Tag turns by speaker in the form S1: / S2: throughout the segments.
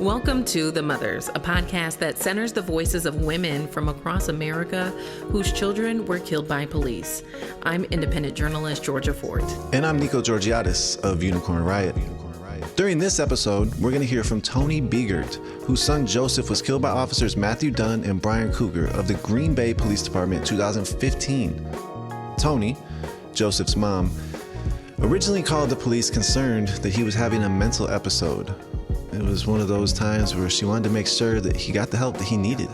S1: Welcome to The Mothers, a podcast that centers the voices of women from across America whose children were killed by police. I'm independent journalist Georgia Fort.
S2: And I'm Nico Georgiadis of Unicorn Riot. During this episode, we're going to hear from Toni Biegert, whose son Joseph was killed by officers Matthew Dunn and Brian Krueger of the Green Bay Police Department in 2015. Toni, Joseph's mom, originally called the police concerned that he was having a mental episode. It was one of those times where she wanted to make sure that he got the help that he needed.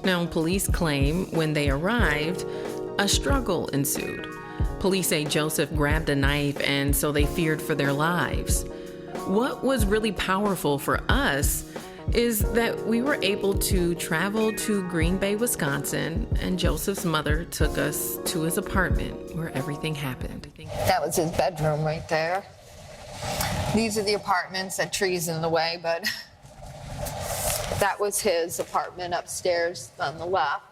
S1: Now, police claim when they arrived, a struggle ensued. Police say Joseph grabbed a knife, and so they feared for their lives. What was really powerful for us is that we were able to travel to Green Bay, Wisconsin, and Joseph's mother took us to his apartment where everything happened.
S3: That was his bedroom right there. These are the apartments, that tree's in the way, but that was his apartment upstairs on the left.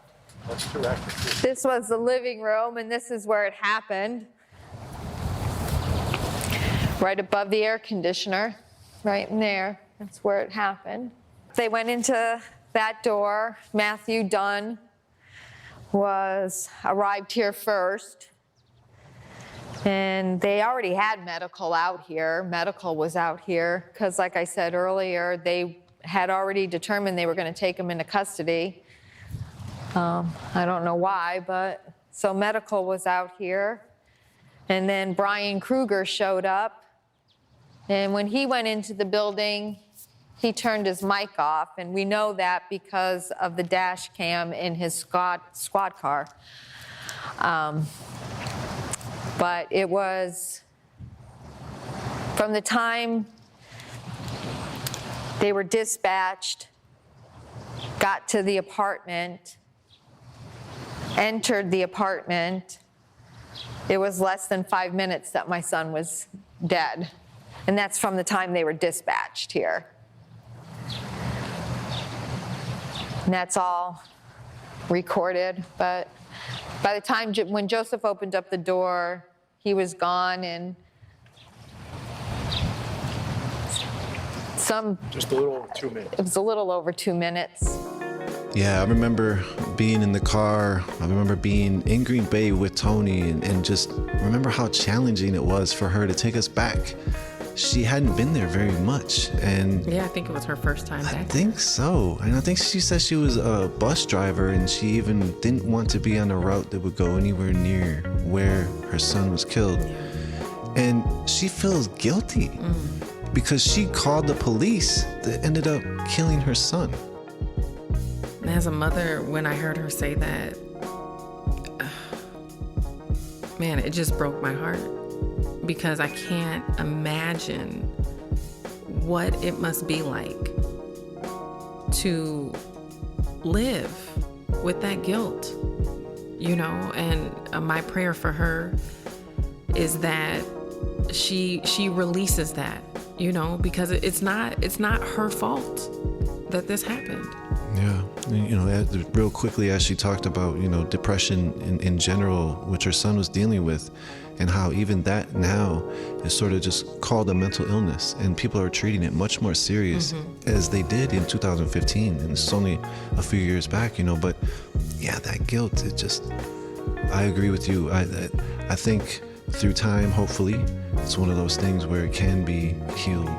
S3: This was the living room, and this is where it happened. Right above the air conditioner, right in there. That's where it happened. They went into that door. Matthew Dunn arrived here first. And they already had medical out here. Medical was out here because, like I said earlier, they had already determined they were going to take him into custody. I don't know why, but so medical was out here. And then Brian Krueger showed up. And when he went into the building, he turned his mic off. And we know that because of the dash cam in his squad car. But it was from the time they were dispatched, got to the apartment, entered the apartment, it was less than 5 minutes that my son was dead. And that's from the time they were dispatched here. And that's all recorded, but by the time when Joseph opened up the door, he was gone, and
S4: just a little over 2 minutes.
S3: It was a little over 2 minutes.
S2: Yeah, I remember being in the car. I remember being in Green Bay with Toni and just remember how challenging it was for her to take us back. She hadn't been there very much, and
S1: yeah, I think it was her first time back.
S2: I think so. And I think she said she was a bus driver, and she even didn't want to be on a route that would go anywhere near where her son was killed. Yeah. And she feels guilty because she called the police that ended up killing her son.
S1: As a mother, when I heard her say that, man, it just broke my heart. Because I can't imagine what it must be like to live with that guilt, you know, and my prayer for her is that she releases that, you know, because it's not her fault that this happened.
S2: Yeah, you know, real quickly as she talked about, you know, depression in general, which her son was dealing with, and how even that now is sort of just called a mental illness, and people are treating it much more serious as they did in 2015, and it's only a few years back, you know. But yeah, that guilt, I agree with you. I think through time, hopefully, it's one of those things where it can be healed.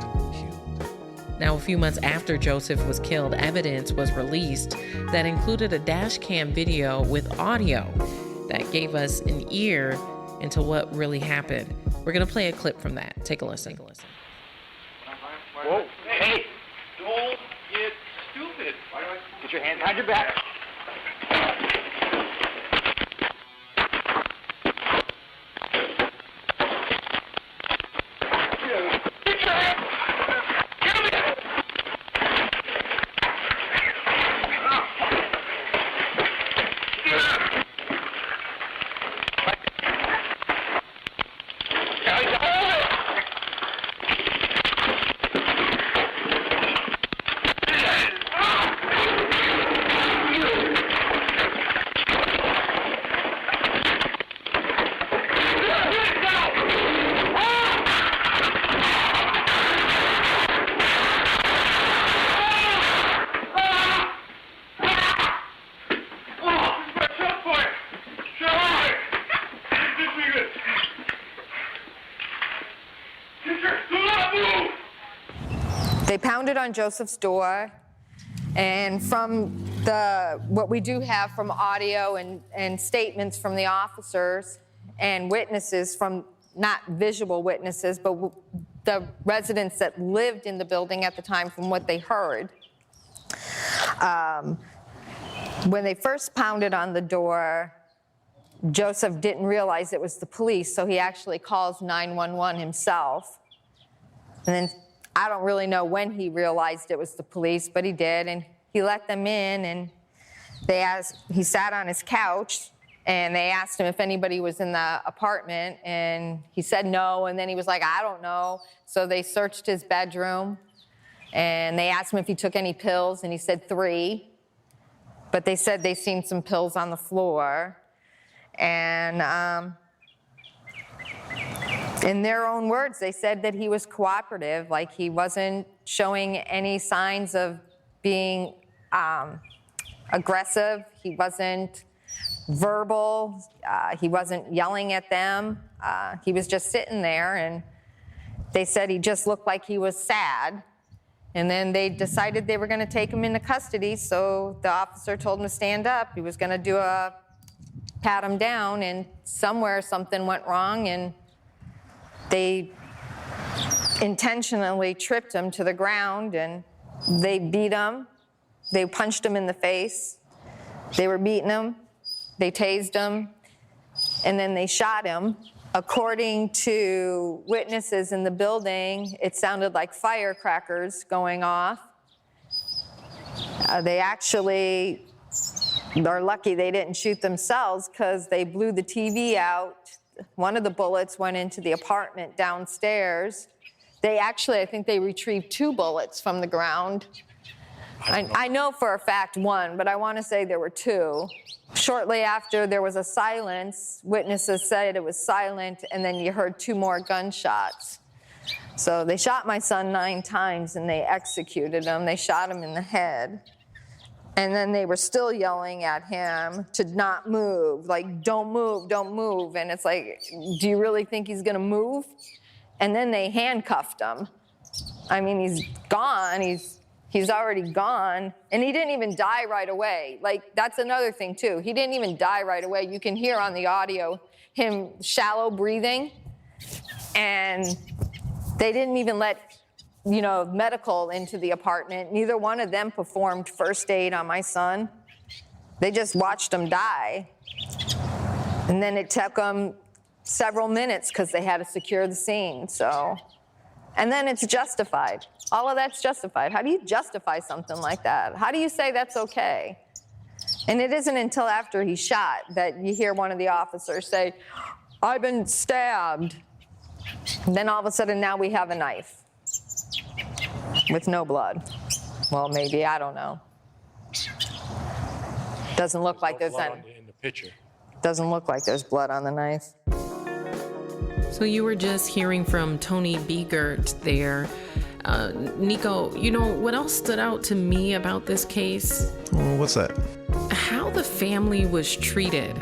S1: Now, a few months after Joseph was killed, evidence was released that included a dash cam video with audio that gave us an ear into what really happened. We're going to play a clip from that. Take a listen.
S4: Whoa. Hey, don't get stupid. Get your hands behind your back.
S3: They pounded on Joseph's door, and from what we do have from audio and statements from the officers and witnesses, from not visual witnesses, but the residents that lived in the building at the time, from what they heard. When they first pounded on the door, Joseph didn't realize it was the police, so he actually calls 911 himself. And then I don't really know when he realized it was the police, but he did, and he let them in, and he sat on his couch, and they asked him if anybody was in the apartment, and he said no, and then he was like, I don't know. So they searched his bedroom, and they asked him if he took any pills, and he said 3. But they said they seen some pills on the floor. And in their own words, they said that he was cooperative, like he wasn't showing any signs of being aggressive. He wasn't verbal. He wasn't yelling at them. He was just sitting there, and they said he just looked like he was sad. And then they decided they were going to take him into custody, so the officer told him to stand up. He was going to pat him down, and somewhere something went wrong, and they intentionally tripped him to the ground, and they beat him. They punched him in the face. They were beating him. They tased him, and then they shot him. According to witnesses in the building, it sounded like firecrackers going off. They actually are lucky they didn't shoot themselves, because they blew the TV out. One of the bullets went into the apartment downstairs. They actually, I think they retrieved 2 bullets from the ground. I know for a fact 1, but I want to say there were 2. Shortly after, there was a silence. Witnesses said it was silent, and then you heard 2 more gunshots. So they shot my son 9 times, and they executed him. They shot him in the head. And then they were still yelling at him to not move, like, don't move, don't move. And it's like, do you really think he's going to move? And then they handcuffed him. I mean, he's gone. He's already gone. And he didn't even die right away. Like, that's another thing, too. He didn't even die right away. You can hear on the audio him shallow breathing. And they didn't even let medical into the apartment. Neither one of them performed first aid on my son. They just watched him die. And then it took them several minutes because they had to secure the scene. And then it's justified. All of that's justified. How do you justify something like that? How do you say that's okay? And it isn't until after he's shot that you hear one of the officers say, I've been stabbed. And then all of a sudden now we have a knife with no blood. Well, maybe, I don't know. Doesn't look like there's any.
S5: In the picture.
S3: Doesn't look like there's blood on the knife.
S1: So you were just hearing from Toni Biegert there. Nico, what else stood out to me about this case?
S2: Well, what's that?
S1: How the family was treated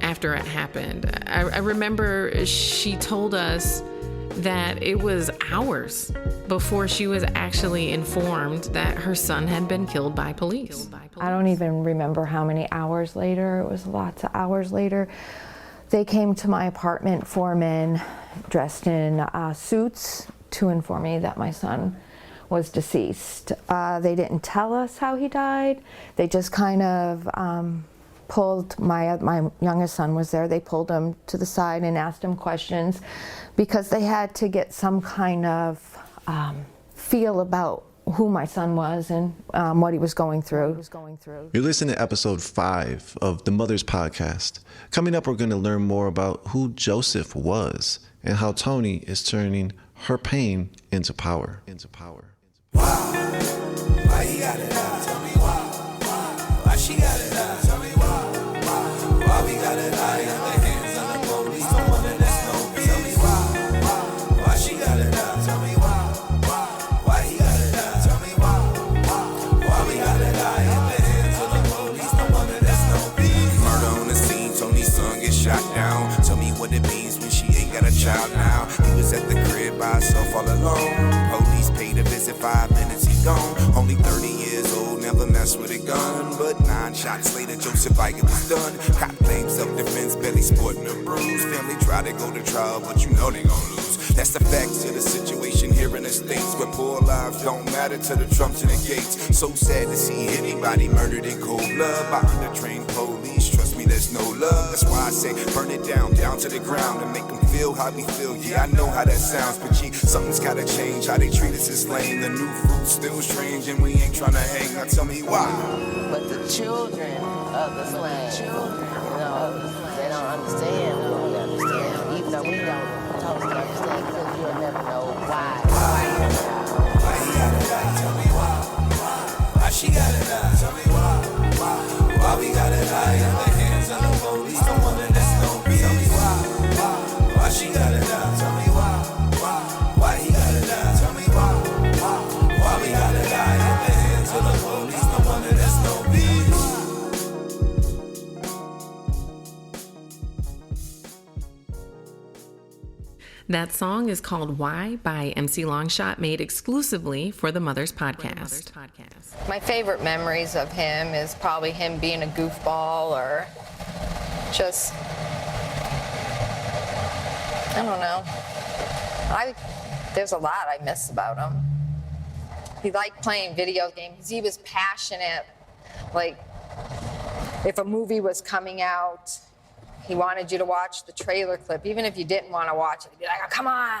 S1: after it happened. I remember she told us that it was hours before she was actually informed that her son had been killed by police.
S6: I don't even remember how many hours later. It was lots of hours later. They came to my apartment, 4 men dressed in suits, to inform me that my son was deceased. They didn't tell us how he died. They just kind of pulled, my youngest son was there, they pulled him to the side and asked him questions because they had to get some kind of feel about who my son was and what he was going through.
S2: You're listening to episode 5 of the Mother's Podcast. Coming up, we're going to learn more about who Joseph was and how Toni is turning her pain into power.
S7: Why he got it out? Tell me why. Why she got it out? Tell me why. Why we got it out? Got the hands on the police, the one that's no peace. Tell me why. Why she got it out? Tell me why. Why he got it out? Tell me why. Why we got it out? Got the hands on the police, the one that's no peace. Murder on the scene, Tony's son gets shot down. Tell me what it means when she ain't got a child now. He was at the crib by herself all alone. Police paid a visit 5 minutes gone. Only 30 years old, never mess with a gun. But 9 shots later, Joseph Biegert was done. Cop claims self-defense, belly sporting a bruise. Family try to go to trial, but you know they gon' lose. That's the facts of the situation here in the States, where poor lives don't matter to the Trumps and the Gates. So sad to see anybody murdered in cold blood by undertrained police. Trust me, there's no love. That's why I say burn it down to the ground, and make them feel how we feel. Yeah, I know how that sounds, but gee, something's gotta change. How they treat us is lame. The new fruit's still strange, and we ain't tryna hang. Now tell me why.
S5: But the children of the slave, they don't understand. Even though we don't totally understand, because you'll never know why.
S7: Why he gotta die? Tell me why. Why she gotta die? Tell me why. Why we gotta die in the hands of the police? Don't wanna that's no beef. Tell me why. Why she gotta die? Tell me why. Why he gotta die? Tell me why. Why we gotta die in the hands of the police? Don't wanna that's no beef.
S1: That song is called Why by MC Longshot, made exclusively for the Mothers Podcast.
S3: My favorite memories of him is probably him being a goofball, or just, I don't know. There's a lot I miss about him. He liked playing video games. He was passionate. Like, if a movie was coming out, he wanted you to watch the trailer clip. Even if you didn't want to watch it, he'd be like, oh, come on,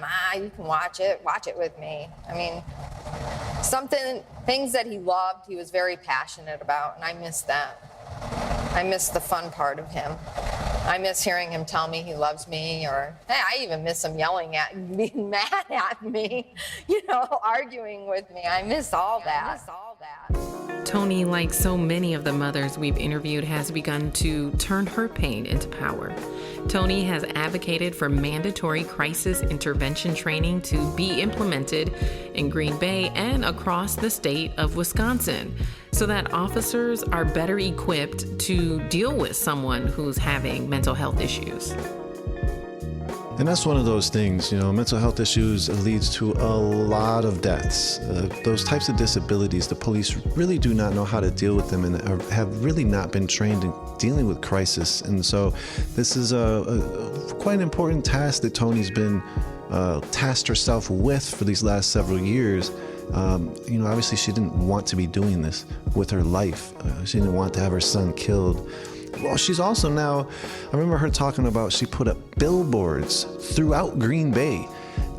S3: Ma, you can watch it with me. I mean, things that he loved, he was very passionate about, and I miss that. I miss the fun part of him. I miss hearing him tell me he loves me, or hey, I even miss him yelling at me, being mad at me, arguing with me. I miss all that.
S1: Toni, like so many of the mothers we've interviewed, has begun to turn her pain into power. Toni has advocated for mandatory crisis intervention training to be implemented in Green Bay and across the state of Wisconsin, so that officers are better equipped to deal with someone who's having mental health issues.
S2: And that's one of those things, mental health issues leads to a lot of deaths. Those types of disabilities, the police really do not know how to deal with them, and have really not been trained in dealing with crisis. And so this is a quite an important task that Toni's been tasked herself with for these last several years. Obviously she didn't want to be doing this with her life. She didn't want to have her son killed. Well, she's also now, I remember her talking about, she put up billboards throughout Green Bay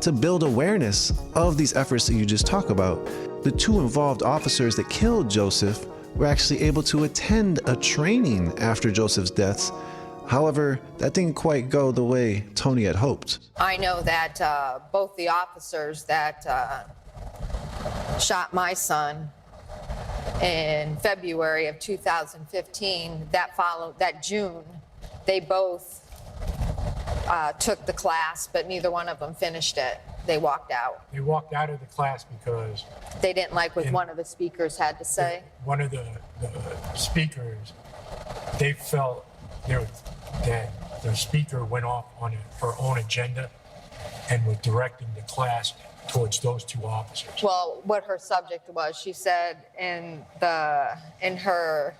S2: to build awareness of these efforts that you just talk about. The 2 involved officers that killed Joseph were actually able to attend a training after Joseph's deaths. However, that didn't quite go the way Toni had hoped.
S3: I know that both the officers that shot my son in February of 2015, that June, they both took the class, but neither one of them finished it. They walked out.
S8: They walked out of the class because
S3: they didn't like what one of the speakers had to say.
S8: One of the speakers, they felt that the speaker went off on her own agenda and was directing the class towards those 2 officers.
S3: Well, what her subject was, she said in her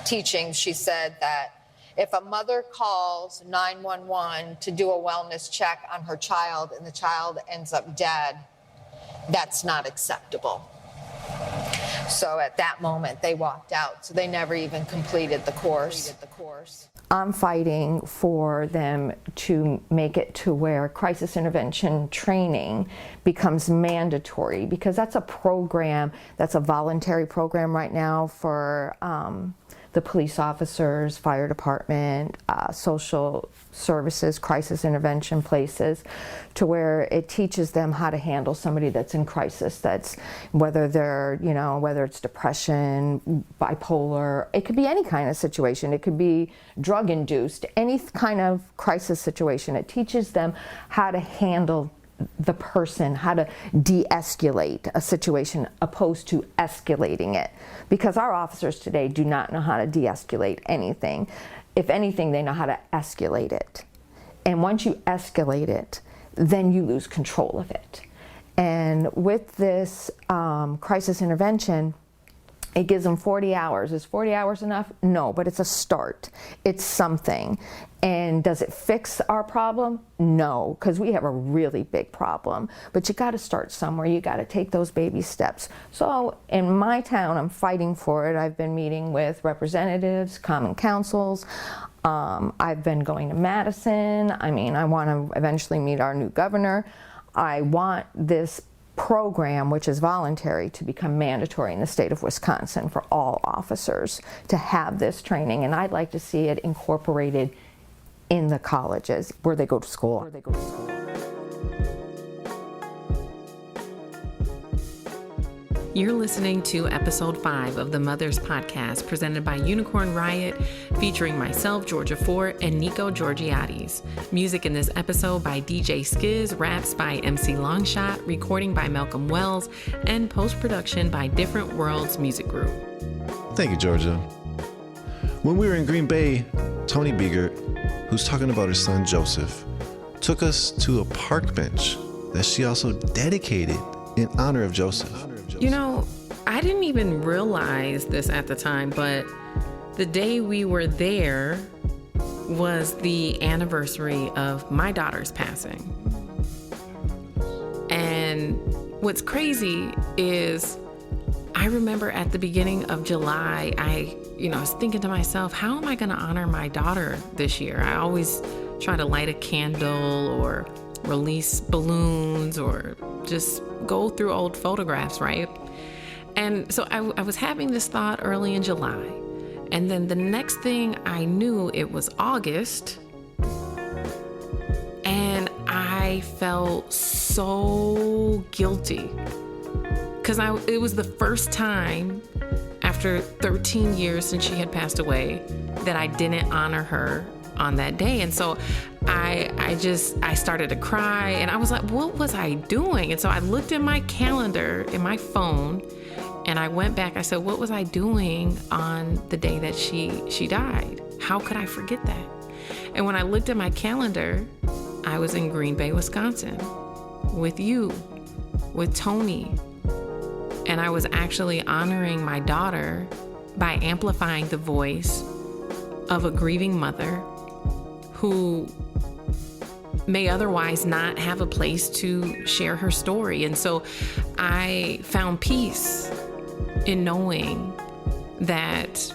S3: teaching, she said that if a mother calls 911 to do a wellness check on her child and the child ends up dead, that's not acceptable. So at that moment, they walked out. So they never even completed the course.
S6: I'm fighting for them to make it to where crisis intervention training becomes mandatory, because that's a program, that's a voluntary program right now for the police officers, fire department, social services, crisis intervention places, to where it teaches them how to handle somebody that's in crisis. That's whether it's depression, bipolar, it could be any kind of situation. It could be drug induced, any kind of crisis situation. It teaches them how to handle the person, how to de-escalate a situation opposed to escalating it. Because our officers today do not know how to de-escalate anything. If anything, they know how to escalate it. And once you escalate it, then you lose control of it. And with this crisis intervention, it gives them 40 hours. Is 40 hours enough? No, but it's a start. It's something. And does it fix our problem? No, because we have a really big problem. But you got to start somewhere. You got to take those baby steps. So in my town, I'm fighting for it. I've been meeting with representatives, common councils. I've been going to Madison. I mean, I want to eventually meet our new governor. I want this program, which is voluntary, to become mandatory in the state of Wisconsin for all officers to have this training. And I'd like to see it incorporated in the colleges where they go to school.
S1: You're listening to episode 5 of the Mothers Podcast, presented by Unicorn Riot, featuring myself, Georgia Ford, and Nico Georgiades. Music in this episode by DJ Skiz, raps by MC Longshot, recording by Malcolm Wells, and post-production by Different Worlds Music Group.
S2: Thank you, Georgia. When we were in Green Bay, Toni Biegert, who's talking about her son Joseph, took us to a park bench that she also dedicated in honor of Joseph.
S1: You know, I didn't even realize this at the time, but the day we were there was the anniversary of my daughter's passing. And what's crazy is I remember at the beginning of July, I was thinking to myself, how am I going to honor my daughter this year? I always try to light a candle or release balloons or just go through old photographs, right? And so I was having this thought early in July. And then the next thing I knew, it was August. And I felt so guilty. Because it was the first time after 13 years since she had passed away that I didn't honor her on that day. And so I started to cry, and I was like, what was I doing? And so I looked at my calendar in my phone, and I went back. I said, what was I doing on the day that she died? How could I forget that? And when I looked at my calendar, I was in Green Bay, Wisconsin with you, with Toni. And I was actually honoring my daughter by amplifying the voice of a grieving mother who may otherwise not have a place to share her story. And so I found peace in knowing that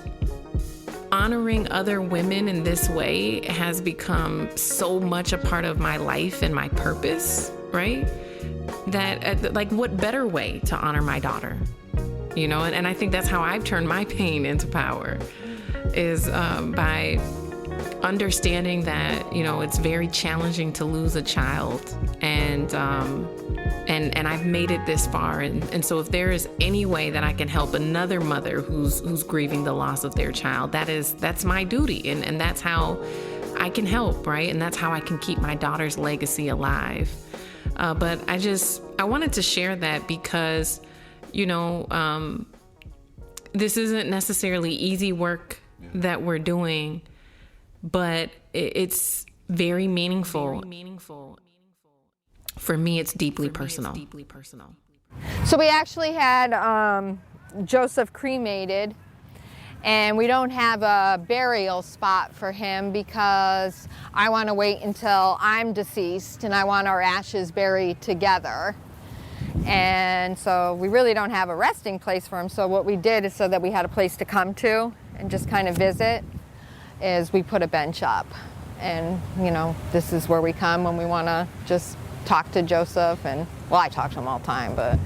S1: honoring other women in this way has become so much a part of my life and my purpose, right? That, like, what better way to honor my daughter? And I think that's how I've turned my pain into power, is by understanding that, it's very challenging to lose a child, and I've made it this far. And so if there is any way that I can help another mother who's grieving the loss of their child, that's my duty. And that's how I can help, right? And that's how I can keep my daughter's legacy alive. But I wanted to share that because, this isn't necessarily easy work that we're doing, but it's very meaningful. For me, it's deeply personal.
S3: So we actually had Joseph cremated, and we don't have a burial spot for him because I want to wait until I'm deceased and I want our ashes buried together. And so we really don't have a resting place for him. So what we did is, so that we had a place to come to and just kind of visit, is we put a bench up. And, this is where we come when we want to just talk to Joseph. And, well, I talk to him all the time, but,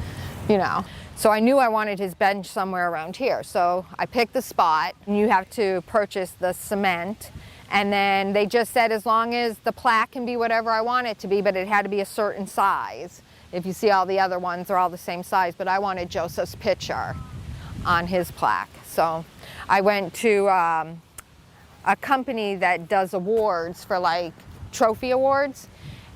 S3: So I knew I wanted his bench somewhere around here. So I picked the spot, and you have to purchase the cement. And then they just said, as long as the plaque can be whatever I want it to be, but it had to be a certain size. If you see all the other ones, they're all the same size, but I wanted Joseph's picture on his plaque. So I went to a company that does awards for, like, trophy awards,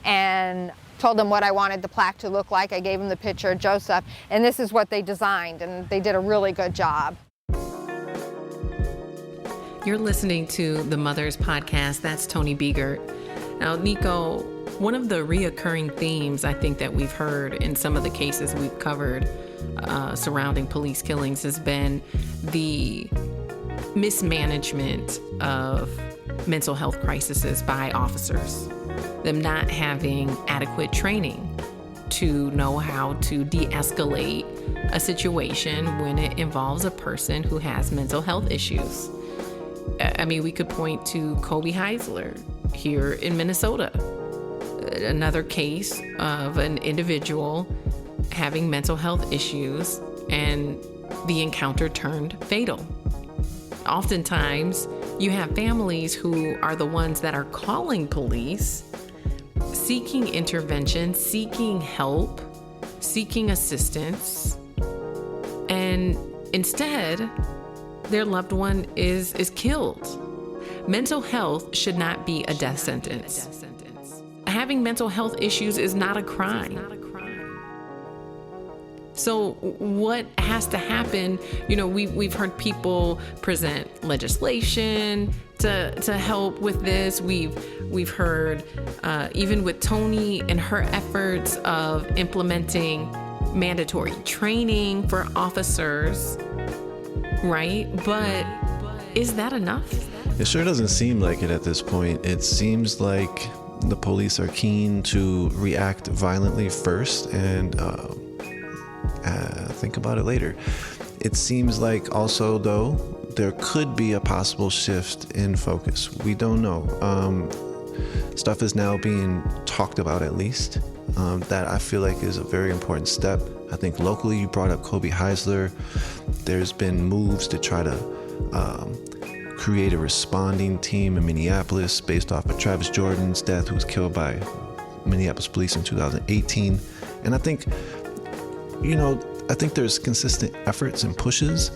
S3: and told them what I wanted the plaque to look like. I gave them the picture of Joseph, and this is what they designed, and they did a really good job.
S1: You're listening to the Mothers Podcast. That's Toni Biegert. Now, Nico, One of the reoccurring themes I think that we've heard in some of the cases we've covered surrounding police killings has been the mismanagement of mental health crises by officers, them not having adequate training to know how to de-escalate a situation when it involves a person who has mental health issues. I mean, we could point to Kobe Heisler here in Minnesota, another case of an individual having mental health issues and the encounter turned fatal. Oftentimes, you have families who are the ones that are calling police, seeking intervention, seeking help, seeking assistance, and instead, their loved one is killed. Mental health should not be a death sentence. Having mental health issues is not a crime. So what has to happen? You know, we've heard people present legislation to help with this. We've heard even with Toni and her efforts of implementing mandatory training for officers, right? But is that enough?
S2: It sure doesn't seem like it at this point. It seems like the police are keen to react violently first and think about it later. It seems like also, though, there could be a possible shift in focus. We don't know. Stuff is now being talked about, at least. That I feel like is a very important step. I think locally, you brought up Kobe Heisler. There's been moves to try to create a responding team in Minneapolis based off of Travis Jordan's death, who was killed by Minneapolis police in 2018. And I think, I think there's consistent efforts and pushes,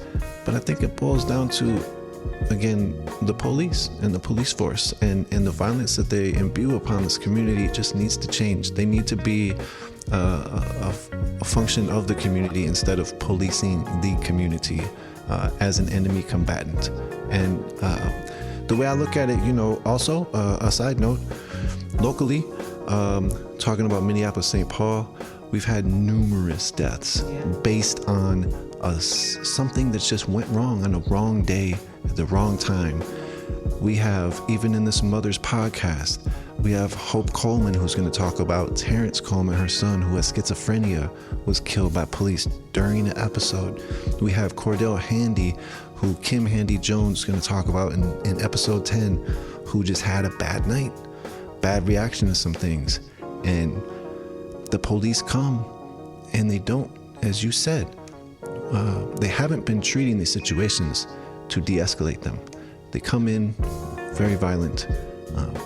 S2: but I think it boils down to, again, the police and the police force and the violence that they imbue upon this community just needs to change. They need to be a function of the community instead of policing the community as an enemy combatant. And the way I look at it, also a side note, locally, talking about Minneapolis, St. Paul, we've had numerous deaths based on something that just went wrong on the wrong day at the wrong time. We have, even in this mother's podcast, we have Hope Coleman, who's going to talk about Terrence Coleman, her son, who has schizophrenia, was killed by police during the episode. We have Cordell Handy, who Kim Handy Jones is going to talk about in episode 10, who just had a bad night, bad reaction to some things. And the police come and they don't, as you said, they haven't been treating these situations to de-escalate them. They come in very violent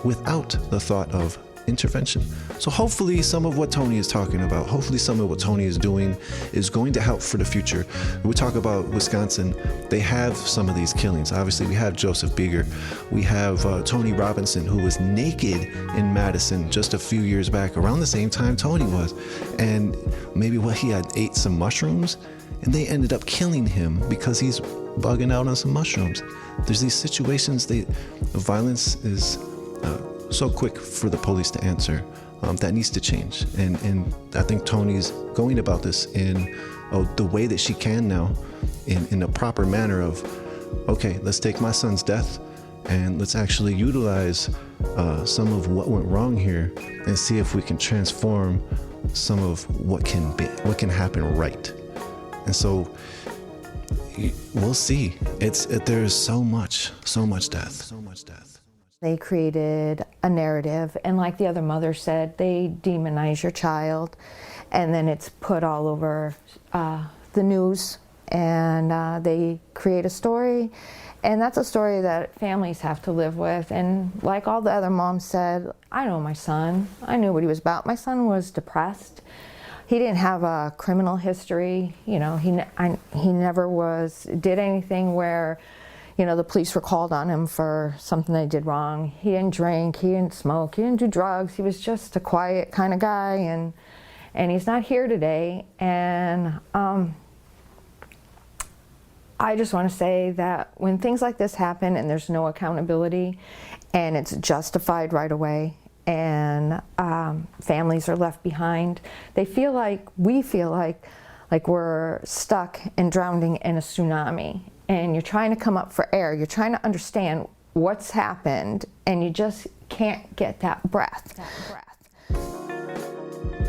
S2: without the thought of intervention. So hopefully some of what Toni is talking about, hopefully some of what Toni is doing is going to help for the future. We talk about Wisconsin, they have some of these killings. Obviously we have Joseph Biegert, we have Tony Robinson, who was naked in Madison just a few years back, around the same time Toni was. And maybe he had ate some mushrooms and they ended up killing him because he's bugging out on some mushrooms. There's these situations, the violence is so quick for the police to answer. That needs to change. And I think Toni's going about this in the way that she can now, in a proper manner of, okay, let's take my son's death and let's actually utilize some of what went wrong here and see if we can transform some of what can happen right. And so we'll see. There's so much death.
S6: They created a narrative, and like the other mother said, they demonize your child, and then it's put all over the news, and they create a story, and that's a story that families have to live with. And like all the other moms said, I know my son. I knew what he was about. My son was depressed. He didn't have a criminal history. He never did anything where the police were called on him for something they did wrong. He didn't drink, he didn't smoke, he didn't do drugs. He was just a quiet kind of guy, and he's not here today. And I just want to say that when things like this happen and there's no accountability and it's justified right away and families are left behind. We feel like we're stuck and drowning in a tsunami, and you're trying to come up for air. You're trying to understand what's happened, and you just can't get that breath.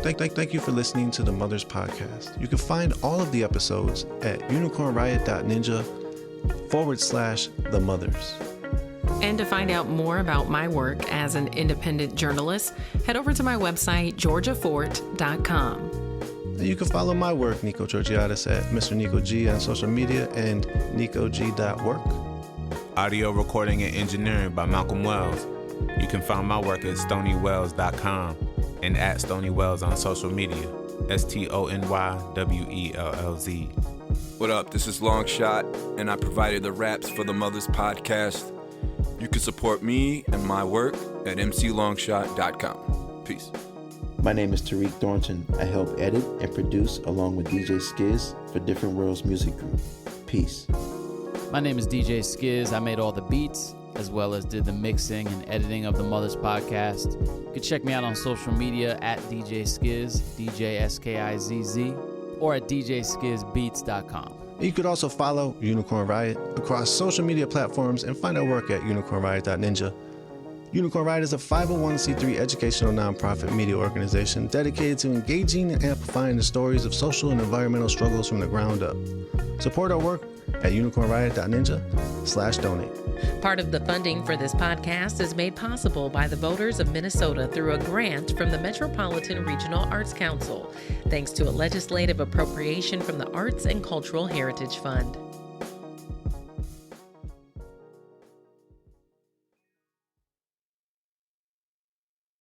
S2: Thank you for listening to the Mothers Podcast. You can find all of the episodes at unicornriot.ninja/The Mothers.
S1: And to find out more about my work as an independent journalist, head over to my website, georgiafort.com.
S2: You can follow my work, Nico Georgiadis, at Mr. Nico G on social media and nicog.work.
S9: Audio recording and engineering by Malcolm Wells. You can find my work at stonywells.com and at stonywells on social media, STONYWELLZ.
S10: What up? This is Longshot, and I provided the raps for the Mothers Podcast. You can support me and my work at mclongshot.com. Peace.
S11: My name is Tariq Thornton. I help edit and produce along with DJ Skiz for Different Worlds Music Group. Peace.
S12: My name is DJ Skiz. I made all the beats as well as did the mixing and editing of the Mothers Podcast. You can check me out on social media at DJ Skiz, DJSKIZZ, or at djskizbeats.com.
S2: You could also follow Unicorn Riot across social media platforms and find our work at unicornriot.ninja. Unicorn Riot is a 501c3 educational nonprofit media organization dedicated to engaging and amplifying the stories of social and environmental struggles from the ground up. Support our work at unicornriot.ninja/donate.
S1: Part of the funding for this podcast is made possible by the voters of Minnesota through a grant from the Metropolitan Regional Arts Council, thanks to a legislative appropriation from the Arts and Cultural Heritage Fund.